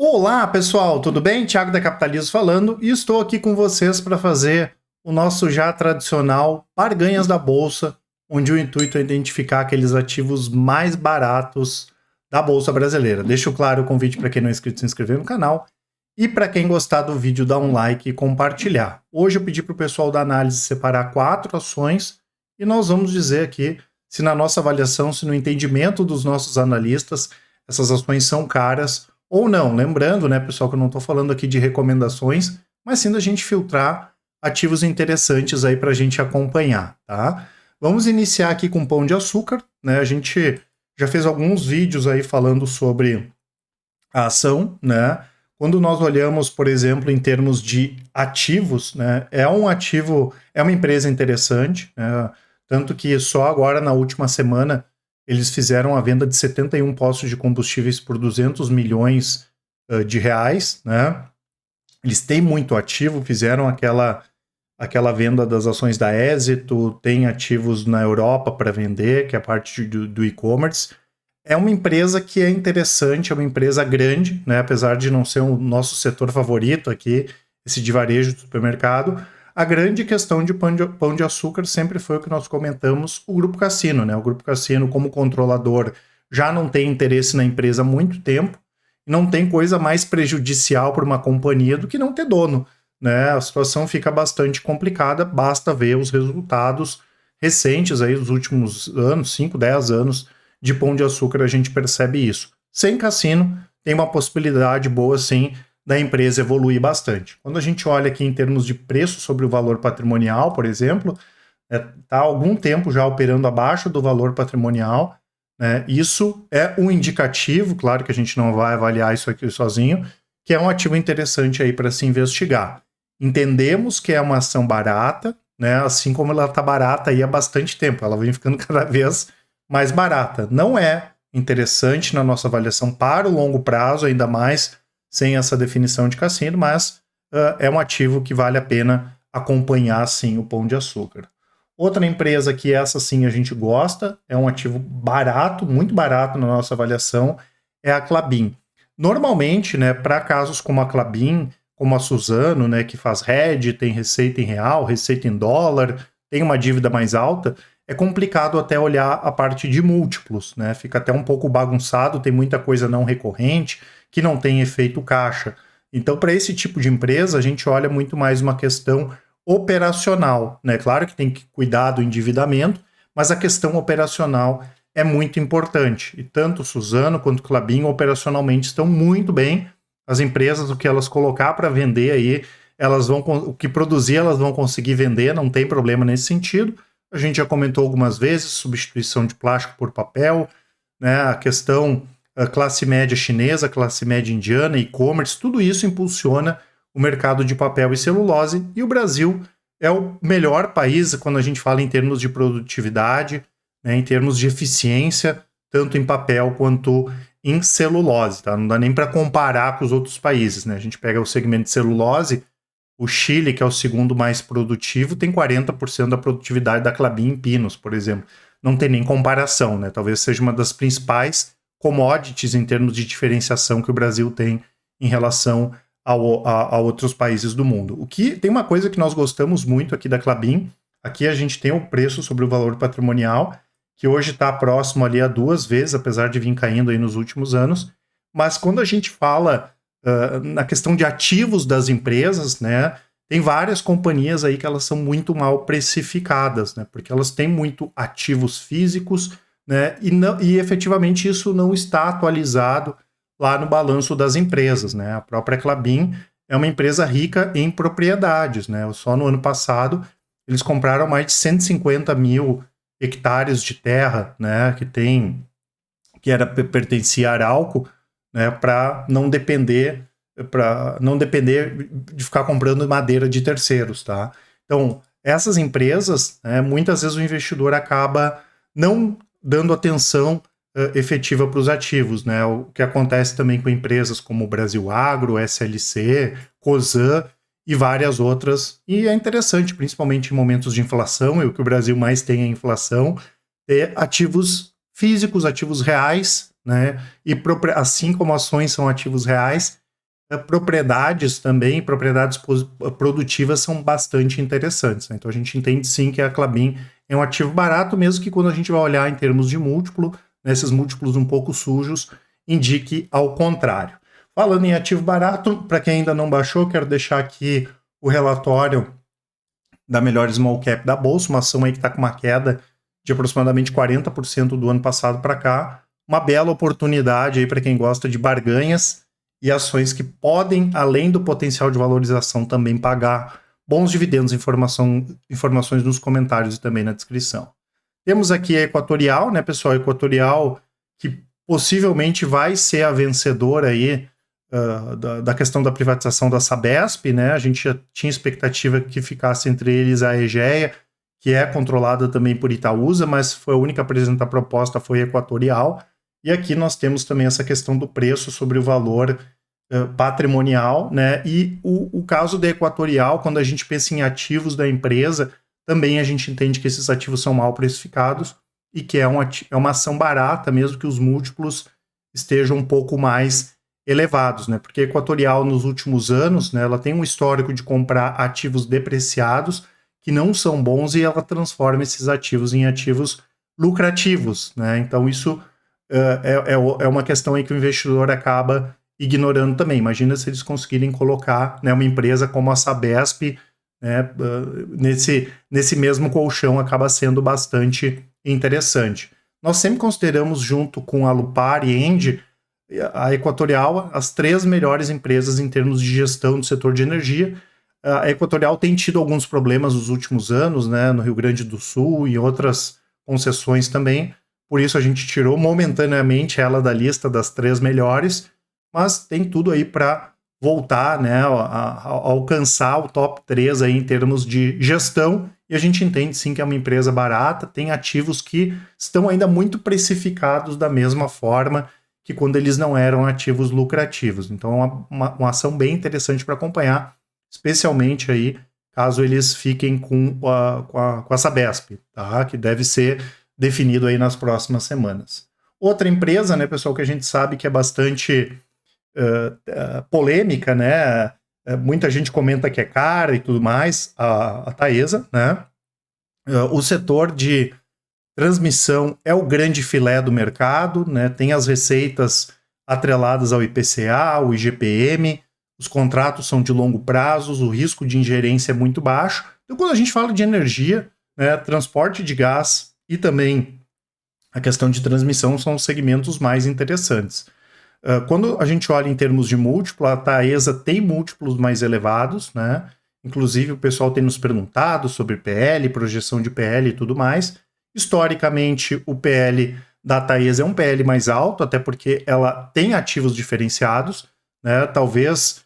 Olá, pessoal, tudo bem? Thiago da Capitalismo falando e estou aqui com vocês para fazer o nosso já tradicional Barganhas da Bolsa, onde o intuito é identificar aqueles ativos mais baratos da Bolsa Brasileira. Deixo claro o convite para quem não é inscrito se inscrever no canal e para quem gostar do vídeo dar um like e compartilhar. Hoje eu pedi para o pessoal da análise separar 4 ações e nós vamos dizer aqui se na nossa avaliação, se no entendimento dos nossos analistas, essas ações são caras ou não. Lembrando, né, pessoal, que eu não estou falando aqui de recomendações, mas sim da gente filtrar ativos interessantes aí para a gente acompanhar, tá? Vamos iniciar aqui com Pão de Açúcar, né? A gente já fez alguns vídeos aí falando sobre a ação, né? Quando nós olhamos, por exemplo, em termos de ativos, né? É um ativo, é uma empresa interessante, né? Tanto que só agora na última semana eles fizeram a venda de 71 postos de combustíveis por 200 milhões de reais, né? Eles têm muito ativo, fizeram aquela venda das ações da Éxito, tem ativos na Europa para vender, que é a parte do e-commerce. É uma empresa que é interessante, é uma empresa grande, né? Apesar de não ser o nosso setor favorito aqui, esse de varejo do supermercado. A grande questão de Pão de Açúcar sempre foi o que nós comentamos, o Grupo Cassino, né? O Grupo Cassino, como controlador, já não tem interesse na empresa há muito tempo, e não tem coisa mais prejudicial para uma companhia do que não ter dono, né? A situação fica bastante complicada, basta ver os resultados recentes aí dos últimos anos, 5, 10 anos de Pão de Açúcar, a gente percebe isso. Sem cassino, tem uma possibilidade boa, sim, da empresa evoluir bastante. Quando a gente olha aqui em termos de preço sobre o valor patrimonial, por exemplo, está há algum tempo já operando abaixo do valor patrimonial, né? Isso é um indicativo, claro que a gente não vai avaliar isso aqui sozinho, que é um ativo interessante aí para se investigar. Entendemos que é uma ação barata, né? Assim como ela está barata aí há bastante tempo, ela vem ficando cada vez mais barata. Não é interessante na nossa avaliação para o longo prazo, ainda mais sem essa definição de cassino, mas é um ativo que vale a pena acompanhar, sim, o Pão de Açúcar. Outra empresa que essa, sim, a gente gosta, é um ativo barato, muito barato na nossa avaliação, é a Klabin. Normalmente, né, para casos como a Klabin, como a Suzano, né, que faz hedge, tem receita em real, receita em dólar, tem uma dívida mais alta, é complicado até olhar a parte de múltiplos, né? Fica até um pouco bagunçado, tem muita coisa não recorrente, que não tem efeito caixa. Então, para esse tipo de empresa, a gente olha muito mais uma questão operacional, né? Claro que tem que cuidar do endividamento, mas a questão operacional é muito importante. E tanto Suzano quanto Klabin operacionalmente estão muito bem. As empresas, o que elas colocar para vender aí, elas vão, o que produzir, elas vão conseguir vender, não tem problema nesse sentido. A gente já comentou algumas vezes, substituição de plástico por papel, né? A questão classe média chinesa, classe média indiana, e-commerce, tudo isso impulsiona o mercado de papel e celulose, e o Brasil é o melhor país quando a gente fala em termos de produtividade, né, em termos de eficiência, tanto em papel quanto em celulose, tá? Não dá nem para comparar com os outros países, né? A gente pega o segmento de celulose, o Chile, que é o segundo mais produtivo, tem 40% da produtividade da Klabin em Pinos, por exemplo. Não tem nem comparação, né? Talvez seja uma das principais commodities em termos de diferenciação que o Brasil tem em relação a outros países do mundo. O que tem uma coisa que nós gostamos muito aqui da Klabin, aqui a gente tem o preço sobre o valor patrimonial, que hoje está próximo ali a 2 vezes, apesar de vir caindo aí nos últimos anos, mas quando a gente fala na questão de ativos das empresas, né, tem várias companhias aí que elas são muito mal precificadas, né, porque elas têm muito ativos físicos, né, e efetivamente isso não está atualizado lá no balanço das empresas, né. A própria Klabin é uma empresa rica em propriedades, né, só no ano passado eles compraram mais de 150 mil hectares de terra, né, que pertencia a Arauco, né, para não depender de ficar comprando madeira de terceiros, tá? Então, essas empresas, né, muitas vezes o investidor acaba não dando atenção efetiva para os ativos, né? O que acontece também com empresas como o Brasil Agro, SLC, Cosan e várias outras. E é interessante, principalmente em momentos de inflação, e o que o Brasil mais tem é inflação, ter ativos físicos, ativos reais, né? E assim como ações são ativos reais, propriedades também, propriedades produtivas são bastante interessantes, né? Então a gente entende sim que a Klabin é um ativo barato, mesmo que quando a gente vai olhar em termos de múltiplo, nesses múltiplos um pouco sujos, indique ao contrário. Falando em ativo barato, para quem ainda não baixou, quero deixar aqui o relatório da melhor small cap da Bolsa, uma ação aí que está com uma queda de aproximadamente 40% do ano passado para cá, uma bela oportunidade aí para quem gosta de barganhas e ações que podem, além do potencial de valorização, também pagar bons dividendos. Informações nos comentários e também na descrição. Temos aqui a Equatorial, né, pessoal? Equatorial, que possivelmente vai ser a vencedora aí da questão da privatização da Sabesp, né? A gente já tinha expectativa que ficasse entre eles a Egea, que é controlada também por Itaúsa, mas foi a única a apresentar proposta, foi a Equatorial. E aqui nós temos também essa questão do preço sobre o valor patrimonial, né? E o caso da Equatorial, quando a gente pensa em ativos da empresa, também a gente entende que esses ativos são mal precificados e que é uma ação barata, mesmo que os múltiplos estejam um pouco mais elevados, né? Porque a Equatorial, nos últimos anos, né, ela tem um histórico de comprar ativos depreciados que não são bons e ela transforma esses ativos em ativos lucrativos, né? Então isso é uma questão aí que o investidor acaba ignorando também. Imagina se eles conseguirem colocar, né, uma empresa como a Sabesp, né, nesse mesmo colchão, acaba sendo bastante interessante. Nós sempre consideramos, junto com a Lupar e Engie, a Equatorial as 3 melhores empresas em termos de gestão do setor de energia. A Equatorial tem tido alguns problemas nos últimos anos, né, no Rio Grande do Sul e outras concessões também. Por isso a gente tirou momentaneamente ela da lista das 3 melhores, mas tem tudo aí para voltar, né, a alcançar o top 3 aí em termos de gestão, e a gente entende sim que é uma empresa barata, tem ativos que estão ainda muito precificados da mesma forma que quando eles não eram ativos lucrativos. Então é uma ação bem interessante para acompanhar, especialmente aí caso eles fiquem com a Sabesp, tá? Que deve ser definido aí nas próximas semanas. Outra empresa, né, pessoal, que a gente sabe que é bastante polêmica, né? Muita gente comenta que é cara e tudo mais, a Taesa, né? O setor de transmissão é o grande filé do mercado, né? Tem as receitas atreladas ao IPCA, ao IGPM, os contratos são de longo prazo, o risco de ingerência é muito baixo. Então, quando a gente fala de energia, né, transporte de gás e também a questão de transmissão são os segmentos mais interessantes. Quando a gente olha em termos de múltiplo, a Taesa tem múltiplos mais elevados, né? Inclusive o pessoal tem nos perguntado sobre PL, projeção de PL e tudo mais. Historicamente, o PL da Taesa é um PL mais alto, até porque ela tem ativos diferenciados, né? Talvez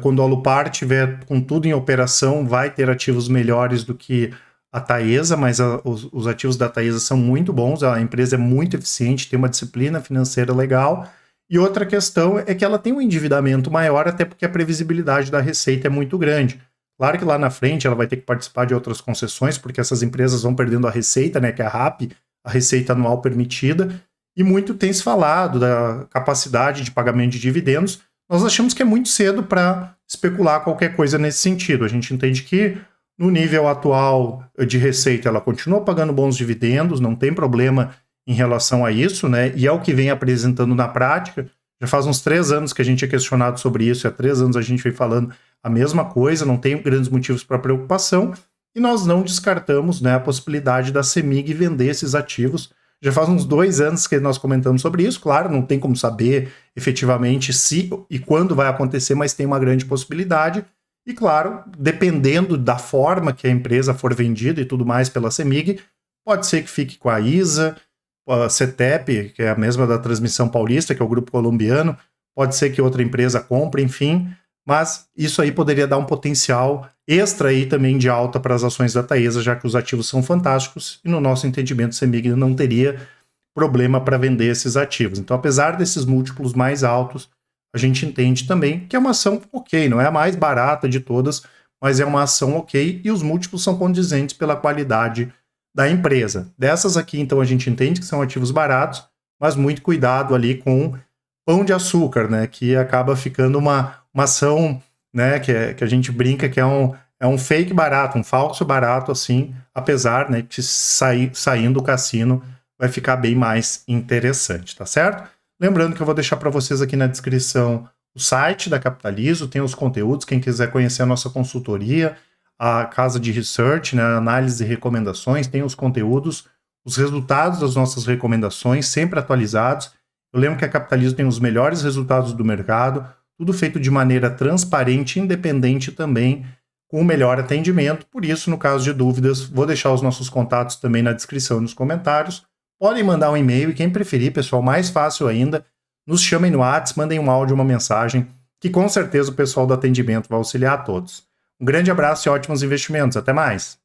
quando a Lupar tiver com tudo em operação, vai ter ativos melhores do que a Taesa, mas os ativos da Taesa são muito bons, a empresa é muito eficiente, tem uma disciplina financeira legal. E outra questão é que ela tem um endividamento maior, até porque a previsibilidade da receita é muito grande. Claro que lá na frente ela vai ter que participar de outras concessões, porque essas empresas vão perdendo a receita, né, que é a RAP, a receita anual permitida, e muito tem se falado da capacidade de pagamento de dividendos. Nós achamos que é muito cedo para especular qualquer coisa nesse sentido. A gente entende que no nível atual de receita ela continua pagando bons dividendos, não tem problema em relação a isso, né? E é o que vem apresentando na prática. Já faz uns 3 anos que a gente é questionado sobre isso, e há 3 anos a gente vem falando a mesma coisa, não tem grandes motivos para preocupação, e nós não descartamos, né, a possibilidade da CEMIG vender esses ativos. Já faz uns 2 anos que nós comentamos sobre isso, claro, não tem como saber efetivamente se e quando vai acontecer, mas tem uma grande possibilidade. E claro, dependendo da forma que a empresa for vendida e tudo mais pela CEMIG, pode ser que fique com a ISA, a CETEP, que é a mesma da Transmissão Paulista, que é o grupo colombiano, pode ser que outra empresa compre, enfim, mas isso aí poderia dar um potencial extra aí também de alta para as ações da Taesa, já que os ativos são fantásticos e no nosso entendimento, CEMIG não teria problema para vender esses ativos. Então, apesar desses múltiplos mais altos, a gente entende também que é uma ação ok, não é a mais barata de todas, mas é uma ação ok e os múltiplos são condizentes pela qualidade da empresa. Dessas aqui, então, a gente entende que são ativos baratos, mas muito cuidado ali com pão de açúcar, né? Que acaba ficando uma ação, né? Que a gente brinca que é um fake barato, um falso barato, assim, apesar, né, que saindo do cassino vai ficar bem mais interessante, tá certo? Lembrando que eu vou deixar para vocês aqui na descrição o site da Capitalizo, tem os conteúdos, quem quiser conhecer a nossa consultoria, a casa de research, né, análise e recomendações, tem os conteúdos, os resultados das nossas recomendações, sempre atualizados. Eu lembro que a Capitalizo tem os melhores resultados do mercado, tudo feito de maneira transparente, independente também, com o melhor atendimento. Por isso, no caso de dúvidas, vou deixar os nossos contatos também na descrição e nos comentários. Podem mandar um e-mail e quem preferir, pessoal, mais fácil ainda, nos chamem no WhatsApp, mandem um áudio, uma mensagem, que com certeza o pessoal do atendimento vai auxiliar a todos. Um grande abraço e ótimos investimentos. Até mais!